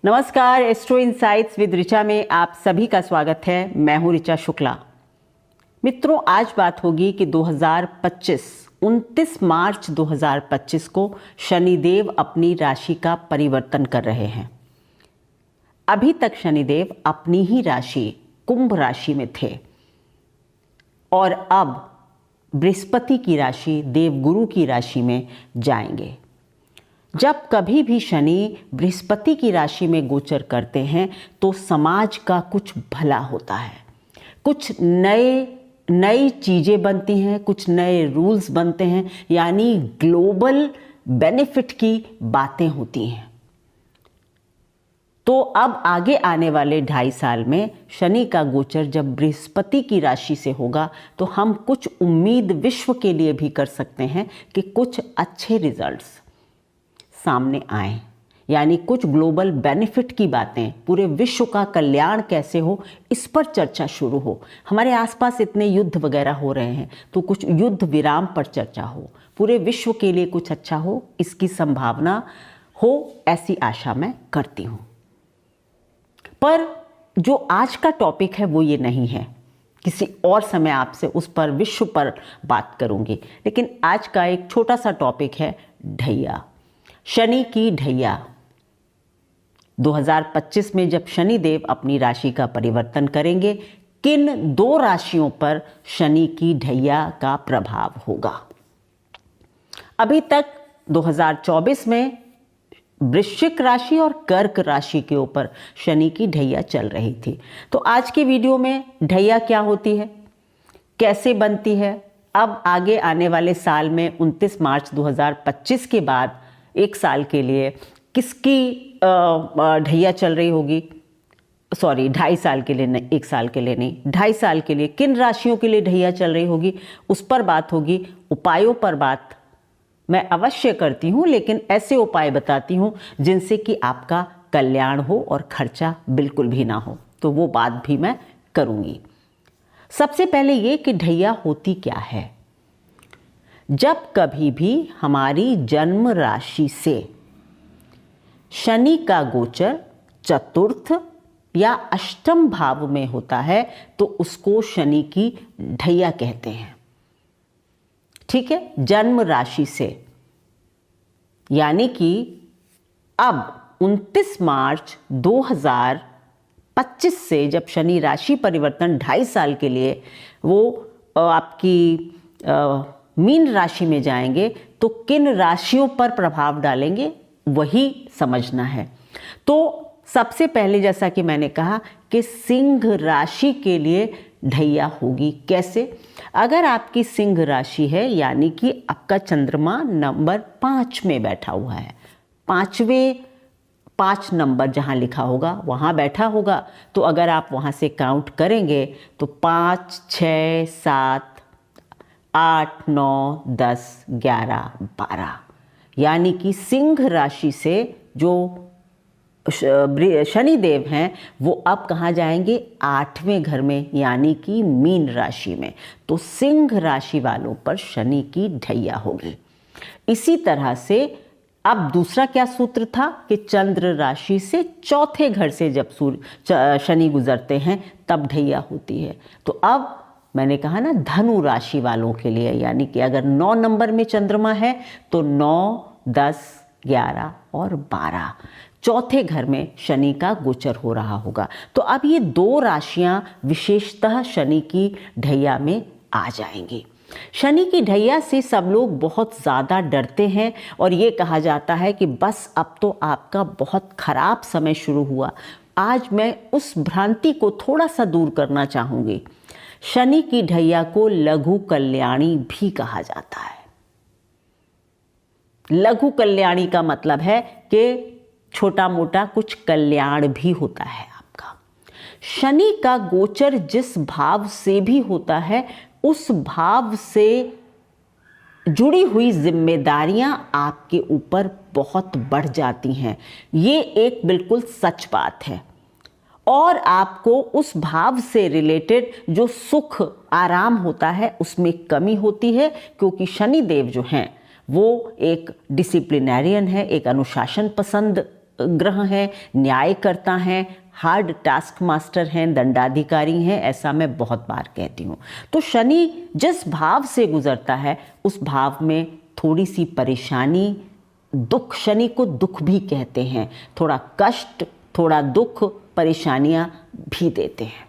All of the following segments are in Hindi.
नमस्कार, एस्ट्रो इनसाइट्स विद ऋचा में आप सभी का स्वागत है। मैं हूं ऋचा शुक्ला। मित्रों, आज बात होगी कि 29 मार्च 2025 को शनिदेव अपनी राशि का परिवर्तन कर रहे हैं। अभी तक शनिदेव अपनी ही राशि कुंभ राशि में थे और अब बृहस्पति की राशि देवगुरु की राशि में जाएंगे। जब कभी भी शनि बृहस्पति की राशि में गोचर करते हैं तो समाज का कुछ भला होता है, कुछ नई चीज़ें बनती हैं, कुछ नए रूल्स बनते हैं, यानी ग्लोबल बेनिफिट की बातें होती हैं। तो अब आगे आने वाले 2.5 साल में शनि का गोचर जब बृहस्पति की राशि से होगा तो हम कुछ उम्मीद विश्व के लिए भी कर सकते हैं कि कुछ अच्छे रिजल्ट्स सामने आए, यानी कुछ ग्लोबल बेनिफिट की बातें, पूरे विश्व का कल्याण कैसे हो इस पर चर्चा शुरू हो। हमारे आसपास इतने युद्ध वगैरह हो रहे हैं तो कुछ युद्ध विराम पर चर्चा हो, पूरे विश्व के लिए कुछ अच्छा हो, इसकी संभावना हो, ऐसी आशा मैं करती हूँ। पर जो आज का टॉपिक है वो ये नहीं है, किसी और समय आपसे उस पर विश्व पर बात करूँगी। लेकिन आज का एक छोटा सा टॉपिक है ढैया, शनि की ढैया। 2025 में जब शनि देव अपनी राशि का परिवर्तन करेंगे, किन 2 राशियों पर शनि की ढैया का प्रभाव होगा। अभी तक 2024 में वृश्चिक राशि और कर्क राशि के ऊपर शनि की ढैया चल रही थी। तो आज की वीडियो में ढैया क्या होती है, कैसे बनती है, अब आगे आने वाले साल में 29 मार्च 2025 के बाद 1 साल के लिए किसकी ढैया चल रही होगी, सॉरी 2.5 साल के लिए नहीं, 1 साल के लिए नहीं, 2.5 साल के लिए किन राशियों के लिए ढैया चल रही होगी, उस पर बात होगी। उपायों पर बात मैं अवश्य करती हूँ, लेकिन ऐसे उपाय बताती हूँ जिनसे कि आपका कल्याण हो और खर्चा बिल्कुल भी ना हो, तो वो बात भी मैं करूँगी। सबसे पहले ये कि ढैया होती क्या है। जब कभी भी हमारी जन्म राशि से शनि का गोचर चतुर्थ या अष्टम भाव में होता है तो उसको शनि की ढैया कहते हैं। ठीक है, जन्म राशि से, यानी कि अब 29 मार्च 2025 से जब शनि राशि परिवर्तन 2.5 साल के लिए वो आपकी मीन राशि में जाएंगे तो किन राशियों पर प्रभाव डालेंगे वही समझना है। तो सबसे पहले जैसा कि मैंने कहा कि सिंह राशि के लिए ढैया होगी। कैसे? अगर आपकी सिंह राशि है, यानी कि आपका चंद्रमा नंबर 5 में बैठा हुआ है, 5 नंबर जहाँ लिखा होगा वहाँ बैठा होगा, तो अगर आप वहाँ से काउंट करेंगे तो 5, 6, 7, 8, 9, 10, 11, 12, यानी कि सिंह राशि से जो शनिदेव हैं वो अब कहाँ जाएंगे, 8वें घर में, यानी कि मीन राशि में। तो सिंह राशि वालों पर शनि की ढैया होगी। इसी तरह से अब दूसरा क्या सूत्र था कि चंद्र राशि से 4थे घर से जब शनि गुजरते हैं तब ढैया होती है। तो अब मैंने कहा ना, धनु राशि वालों के लिए, यानी कि अगर 9 नंबर में चंद्रमा है तो 9, 10, 11 और 12 4थे घर में शनि का गोचर हो रहा होगा। तो अब ये 2 राशियां विशेषतः शनि की ढैया में आ जाएंगी। शनि की ढैया से सब लोग बहुत ज़्यादा डरते हैं और ये कहा जाता है कि बस अब तो आपका बहुत खराब समय शुरू हुआ। आज मैं उस भ्रांति को थोड़ा सा दूर करना चाहूँगी। शनि की ढैया को लघु कल्याणी भी कहा जाता है। लघु कल्याणी का मतलब है कि छोटा मोटा कुछ कल्याण भी होता है आपका। शनि का गोचर जिस भाव से भी होता है उस भाव से जुड़ी हुई जिम्मेदारियां आपके ऊपर बहुत बढ़ जाती हैं। ये एक बिल्कुल सच बात है। और आपको उस भाव से रिलेटेड जो सुख आराम होता है उसमें कमी होती है, क्योंकि शनि देव जो हैं वो एक डिसिप्लिनेरियन है, एक अनुशासन पसंद ग्रह हैं, न्यायकर्ता हैं, हार्ड टास्क मास्टर हैं, दंडाधिकारी हैं, ऐसा मैं बहुत बार कहती हूँ। तो शनि जिस भाव से गुजरता है उस भाव में थोड़ी सी परेशानी, दुख, शनि को दुख भी कहते हैं, थोड़ा कष्ट, थोड़ा दुख, परेशानियाँ भी देते हैं।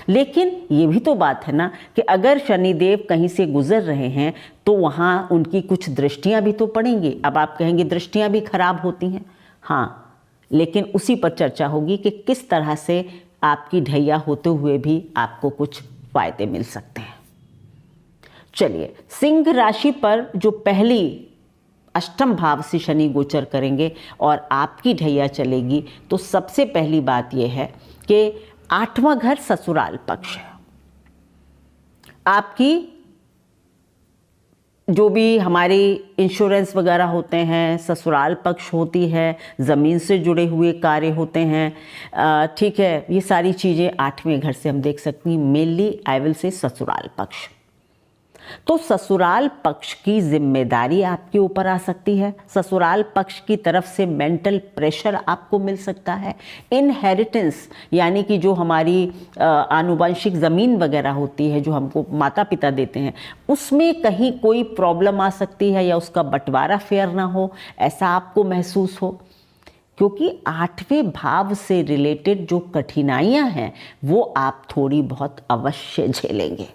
लेकिन ये भी तो बात है ना कि अगर शनिदेव कहीं से गुजर रहे हैं तो वहाँ उनकी कुछ दृष्टियाँ भी तो पड़ेंगी। अब आप कहेंगे दृष्टियाँ भी खराब होती हैं, हाँ, लेकिन उसी पर चर्चा होगी कि किस तरह से आपकी ढैया होते हुए भी आपको कुछ फायदे मिल सकते हैं। चलिए, सिंह राशि पर जो पहली अष्टम भाव से शनि गोचर करेंगे और आपकी ढैया चलेगी, तो सबसे पहली बात यह है कि 8वां घर ससुराल पक्ष है। आपकी जो भी हमारी इंश्योरेंस वगैरह होते हैं, ससुराल पक्ष होती है, ज़मीन से जुड़े हुए कार्य होते हैं, ठीक है, ये सारी चीज़ें 8वें घर से हम देख सकते हैं। मेनली आई विल से ससुराल पक्ष। तो ससुराल पक्ष की जिम्मेदारी आपके ऊपर आ सकती है। ससुराल पक्ष की तरफ से मेंटल प्रेशर आपको मिल सकता है। इनहेरिटेंस यानी कि जो हमारी आनुवंशिक ज़मीन वगैरह होती है जो हमको माता पिता देते हैं, उसमें कहीं कोई प्रॉब्लम आ सकती है या उसका बंटवारा फेयर ना हो, ऐसा आपको महसूस हो। क्योंकि 8वें भाव से रिलेटेड जो कठिनाइयाँ हैं वो आप थोड़ी बहुत अवश्य झेलेंगे।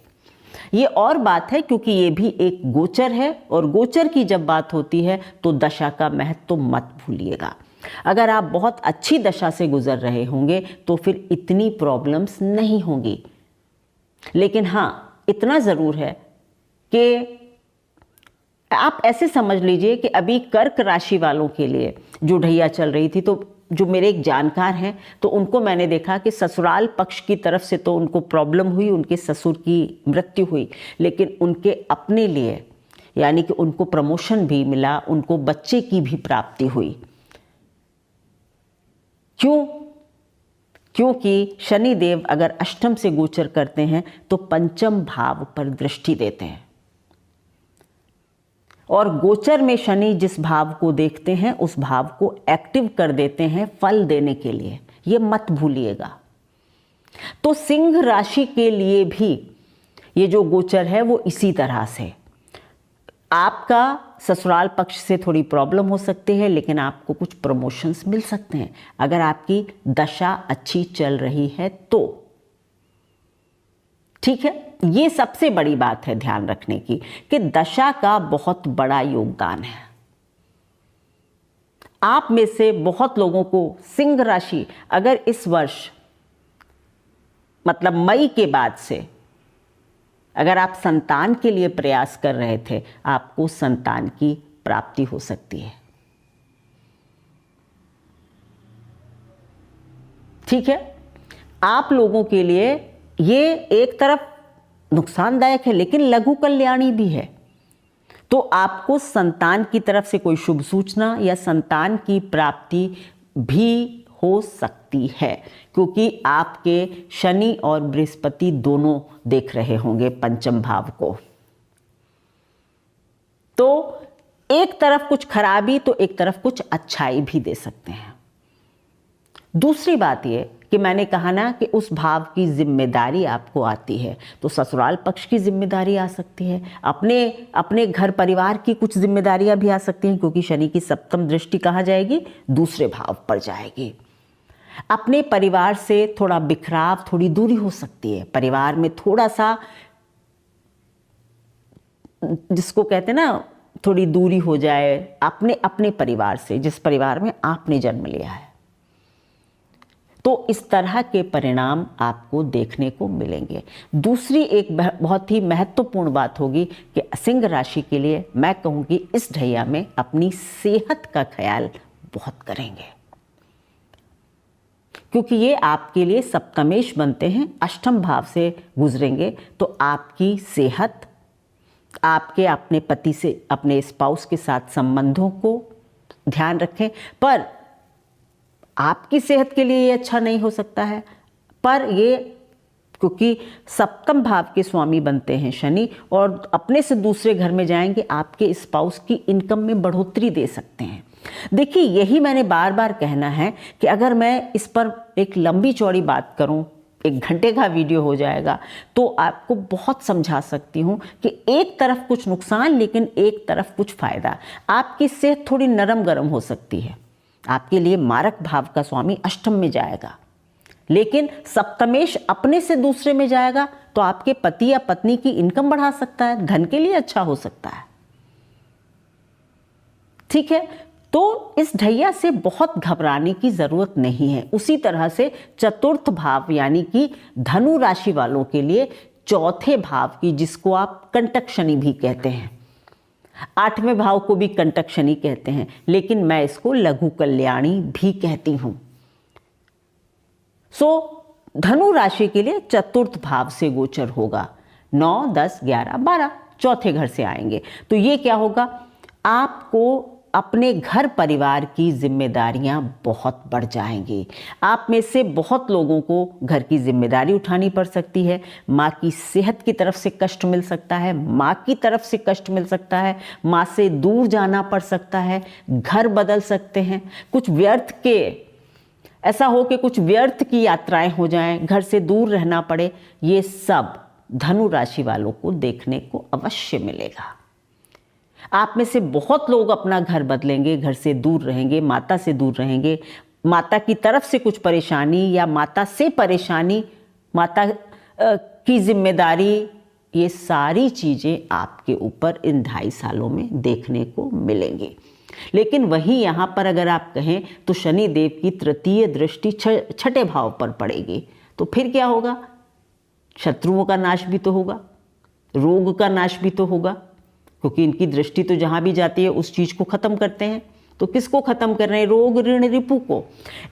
ये और बात है क्योंकि ये भी एक गोचर है, और गोचर की जब बात होती है तो दशा का महत्व तो मत भूलिएगा। अगर आप बहुत अच्छी दशा से गुजर रहे होंगे तो फिर इतनी प्रॉब्लम्स नहीं होंगी। लेकिन हाँ, इतना ज़रूर है कि आप ऐसे समझ लीजिए कि अभी कर्क राशि वालों के लिए जो ढैया चल रही थी, तो जो मेरे एक जानकार हैं तो उनको मैंने देखा कि ससुराल पक्ष की तरफ से तो उनको प्रॉब्लम हुई, उनके ससुर की मृत्यु हुई, लेकिन उनके अपने लिए यानी कि उनको प्रमोशन भी मिला, उनको बच्चे की भी प्राप्ति हुई। क्यों? क्योंकि शनिदेव अगर अष्टम से गोचर करते हैं तो पंचम भाव पर दृष्टि देते हैं, और गोचर में शनि जिस भाव को देखते हैं उस भाव को एक्टिव कर देते हैं फल देने के लिए, ये मत भूलिएगा। तो सिंह राशि के लिए भी ये जो गोचर है वो इसी तरह से, आपका ससुराल पक्ष से थोड़ी प्रॉब्लम हो सकती है, लेकिन आपको कुछ प्रमोशंस मिल सकते हैं अगर आपकी दशा अच्छी चल रही है तो। ठीक है, ये सबसे बड़ी बात है ध्यान रखने की कि दशा का बहुत बड़ा योगदान है। आप में से बहुत लोगों को सिंह राशि अगर इस वर्ष मतलब मई के बाद से अगर आप संतान के लिए प्रयास कर रहे थे, आपको संतान की प्राप्ति हो सकती है। ठीक है, आप लोगों के लिए ये एक तरफ नुकसानदायक है लेकिन लघु कल्याणी भी है। तो आपको संतान की तरफ से कोई शुभ सूचना या संतान की प्राप्ति भी हो सकती है, क्योंकि आपके शनि और बृहस्पति दोनों देख रहे होंगे पंचम भाव को। तो एक तरफ कुछ खराबी तो एक तरफ कुछ अच्छाई भी दे सकते हैं। दूसरी बात ये कि मैंने कहा ना कि उस भाव की जिम्मेदारी आपको आती है, तो ससुराल पक्ष की जिम्मेदारी आ सकती है, अपने घर परिवार की कुछ जिम्मेदारियां भी आ सकती हैं, क्योंकि शनि की सप्तम दृष्टि कहाँ जाएगी? दूसरे भाव पर जाएगी। अपने परिवार से थोड़ा बिखराव, थोड़ी दूरी हो सकती है, परिवार में थोड़ा सा जिसको कहते हैं ना थोड़ी दूरी हो जाए अपने परिवार से, जिस परिवार में आपने जन्म लिया है। तो इस तरह के परिणाम आपको देखने को मिलेंगे। दूसरी एक बहुत ही महत्वपूर्ण बात होगी कि सिंह राशि के लिए मैं कहूँगी इस ढैया में अपनी सेहत का ख्याल बहुत करेंगे, क्योंकि ये आपके लिए सप्तमेश बनते हैं, अष्टम भाव से गुजरेंगे, तो आपकी सेहत, आपके अपने पति से, अपने स्पाउस के साथ संबंधों को ध्यान रखें। पर आपकी सेहत के लिए ये अच्छा नहीं हो सकता है, पर ये क्योंकि सप्तम भाव के स्वामी बनते हैं शनि और अपने से दूसरे घर में जाएंगे, आपके स्पाउस की इनकम में बढ़ोतरी दे सकते हैं। देखिए, यही मैंने बार बार कहना है कि अगर मैं इस पर एक लंबी चौड़ी बात करूं, 1 घंटे का वीडियो हो जाएगा, तो आपको बहुत समझा सकती हूँ कि एक तरफ कुछ नुकसान लेकिन एक तरफ कुछ फायदा। आपकी सेहत थोड़ी नरम गरम हो सकती है, आपके लिए मारक भाव का स्वामी अष्टम में जाएगा, लेकिन सप्तमेश अपने से दूसरे में जाएगा तो आपके पति या पत्नी की इनकम बढ़ा सकता है, धन के लिए अच्छा हो सकता है। ठीक है, तो इस ढैया से बहुत घबराने की जरूरत नहीं है। उसी तरह से चतुर्थ भाव यानी कि धनु राशि वालों के लिए चौथे भाव की, जिसको आप कंटक शनि भी कहते हैं, 8वें भाव को भी कंटक शनि कहते हैं, लेकिन मैं इसको लघु कल्याणी भी कहती हूं। धनु राशि के लिए चतुर्थ भाव से गोचर होगा, 9, 10, 11, 12 चौथे घर से आएंगे। तो ये क्या होगा, आपको अपने घर परिवार की जिम्मेदारियां बहुत बढ़ जाएंगी। आप में से बहुत लोगों को घर की जिम्मेदारी उठानी पड़ सकती है, माँ की सेहत की तरफ से कष्ट मिल सकता है, माँ की तरफ से कष्ट मिल सकता है, माँ से दूर जाना पड़ सकता है, घर बदल सकते हैं, कुछ व्यर्थ के ऐसा हो कि कुछ व्यर्थ की यात्राएं हो जाएं, घर से दूर रहना पड़े। ये सब धनु राशि वालों को देखने को अवश्य मिलेगा। आप में से बहुत लोग अपना घर बदलेंगे, घर से दूर रहेंगे, माता से दूर रहेंगे, माता की तरफ से कुछ परेशानी या माता से परेशानी, माता की जिम्मेदारी, ये सारी चीज़ें आपके ऊपर इन 2.5 सालों में देखने को मिलेंगी। लेकिन वहीं यहाँ पर अगर आप कहें तो शनि देव की तृतीय दृष्टि 6ठे भाव पर पड़ेगी, तो फिर क्या होगा, शत्रुओं का नाश भी तो होगा, रोग का नाश भी तो होगा, क्योंकि इनकी दृष्टि तो जहाँ भी जाती है उस चीज़ को ख़त्म करते हैं। तो किसको ख़त्म कर रहे हैं, रोग ऋण रिपु को।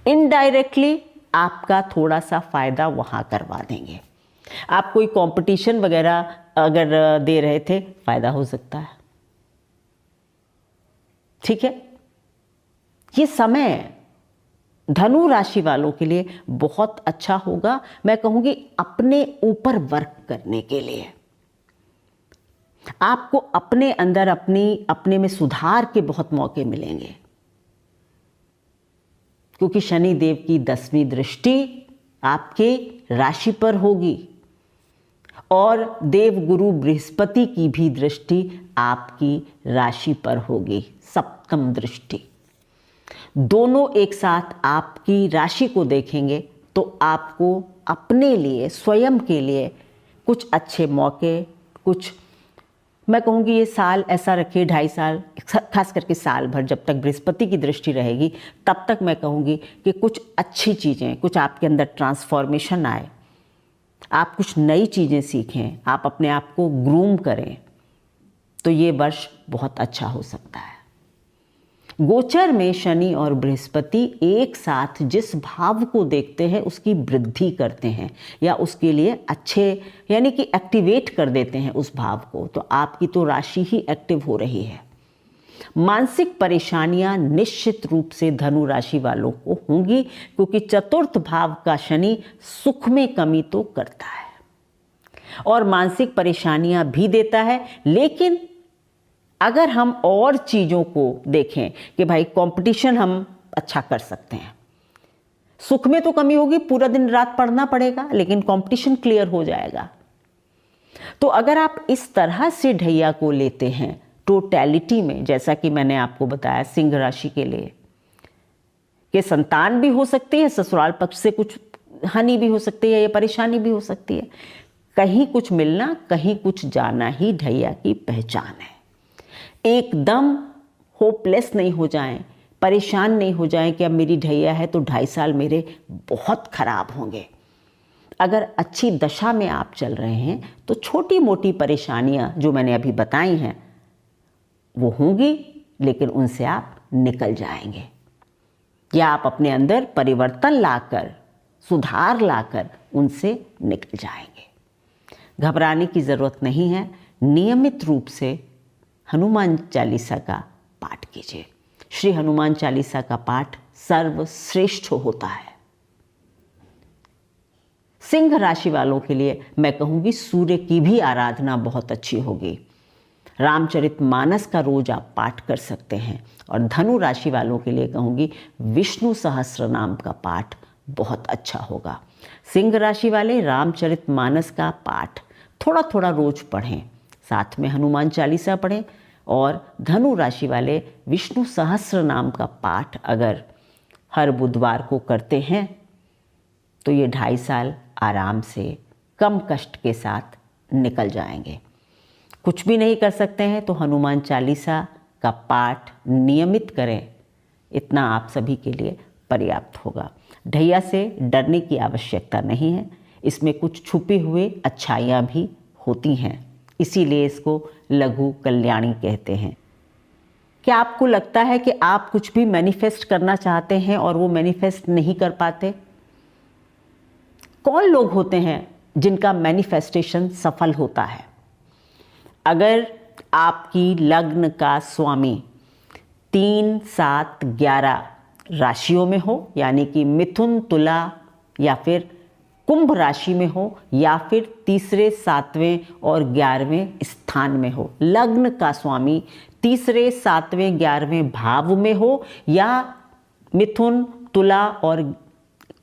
इनडायरेक्टली आपका थोड़ा सा फ़ायदा वहाँ करवा देंगे। आप कोई कंपटीशन वगैरह अगर दे रहे थे, फ़ायदा हो सकता है। ठीक है, ये समय धनु राशि वालों के लिए बहुत अच्छा होगा। मैं कहूँगी अपने ऊपर वर्क करने के लिए, आपको अपने अंदर अपने में सुधार के बहुत मौके मिलेंगे, क्योंकि शनि देव की 10वीं दृष्टि आपके राशि पर होगी और देव गुरु बृहस्पति की भी दृष्टि आपकी राशि पर होगी, सप्तम दृष्टि। दोनों एक साथ आपकी राशि को देखेंगे तो आपको अपने लिए, स्वयं के लिए कुछ अच्छे मौके, कुछ, मैं कहूँगी ये साल ऐसा रखिए, 2.5 साल, खास करके साल भर जब तक बृहस्पति की दृष्टि रहेगी, तब तक मैं कहूँगी कि कुछ अच्छी चीज़ें, कुछ आपके अंदर ट्रांसफॉर्मेशन आए, आप कुछ नई चीज़ें सीखें, आप अपने आप को ग्रूम करें, तो ये वर्ष बहुत अच्छा हो सकता है। गोचर में शनि और बृहस्पति एक साथ जिस भाव को देखते हैं उसकी वृद्धि करते हैं या उसके लिए अच्छे, यानी कि एक्टिवेट कर देते हैं उस भाव को। तो आपकी तो राशि ही एक्टिव हो रही है। मानसिक परेशानियां निश्चित रूप से धनु राशि वालों को होंगी, क्योंकि चतुर्थ भाव का शनि सुख में कमी तो करता है और मानसिक परेशानियां भी देता है। लेकिन अगर हम और चीज़ों को देखें कि भाई कंपटीशन हम अच्छा कर सकते हैं, सुख में तो कमी होगी, पूरा दिन रात पढ़ना पड़ेगा, लेकिन कंपटीशन क्लियर हो जाएगा। तो अगर आप इस तरह से ढैया को लेते हैं टोटैलिटी में, जैसा कि मैंने आपको बताया सिंह राशि के लिए कि संतान भी हो सकती है, ससुराल पक्ष से कुछ हानि भी हो सकती है या परेशानी भी हो सकती है, कहीं कुछ मिलना कहीं कुछ जाना ही ढैया की पहचान है। एकदम होपलेस नहीं हो जाएं, परेशान नहीं हो जाएं कि अब मेरी ढैया है तो 2.5 साल मेरे बहुत खराब होंगे। अगर अच्छी दशा में आप चल रहे हैं तो छोटी मोटी परेशानियां जो मैंने अभी बताई हैं वो होंगी, लेकिन उनसे आप निकल जाएंगे, या आप अपने अंदर परिवर्तन लाकर, सुधार लाकर उनसे निकल जाएंगे। घबराने की ज़रूरत नहीं है। नियमित रूप से हनुमान चालीसा का पाठ कीजिए। श्री हनुमान चालीसा का पाठ सर्वश्रेष्ठ होता है। सिंह राशि वालों के लिए मैं कहूँगी सूर्य की भी आराधना बहुत अच्छी होगी। रामचरितमानस का रोज आप पाठ कर सकते हैं। और धनु राशि वालों के लिए कहूँगी विष्णु सहस्त्र नाम का पाठ बहुत अच्छा होगा। सिंह राशि वाले रामचरितमानस का पाठ थोड़ा थोड़ा रोज पढ़ें, साथ में हनुमान चालीसा पढ़ें। और धनु राशि वाले विष्णु सहस्त्र नाम का पाठ अगर हर बुधवार को करते हैं तो ये 2.5 साल आराम से कम कष्ट के साथ निकल जाएंगे। कुछ भी नहीं कर सकते हैं तो हनुमान चालीसा का पाठ नियमित करें, इतना आप सभी के लिए पर्याप्त होगा। ढैया से डरने की आवश्यकता नहीं है, इसमें कुछ छुपे हुए अच्छाइयाँ भी होती हैं, इसीलिए इसको लघु कल्याणी कहते हैं। क्या आपको लगता है कि आप कुछ भी मैनिफेस्ट करना चाहते हैं और वो मैनिफेस्ट नहीं कर पाते? कौन लोग होते हैं जिनका मैनिफेस्टेशन सफल होता है? अगर आपकी लग्न का स्वामी 3, 7, 11 राशियों में हो, यानी कि मिथुन, तुला या फिर कुंभ राशि में हो, या फिर 3, 7वें और 11वें स्थान में हो, लग्न का स्वामी 3, 7वें 11वें भाव में हो, या मिथुन, तुला और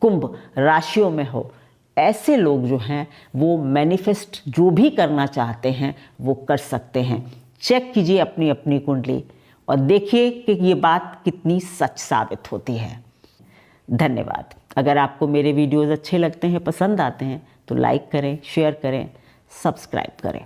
कुंभ राशियों में हो, ऐसे लोग जो हैं वो मैनिफेस्ट जो भी करना चाहते हैं वो कर सकते हैं। चेक कीजिए अपनी अपनी कुंडली और देखिए कि ये बात कितनी सच साबित होती है। धन्यवाद। अगर आपको मेरे वीडियोज़ अच्छे लगते हैं, पसंद आते हैं तो लाइक करें, शेयर करें, सब्सक्राइब करें।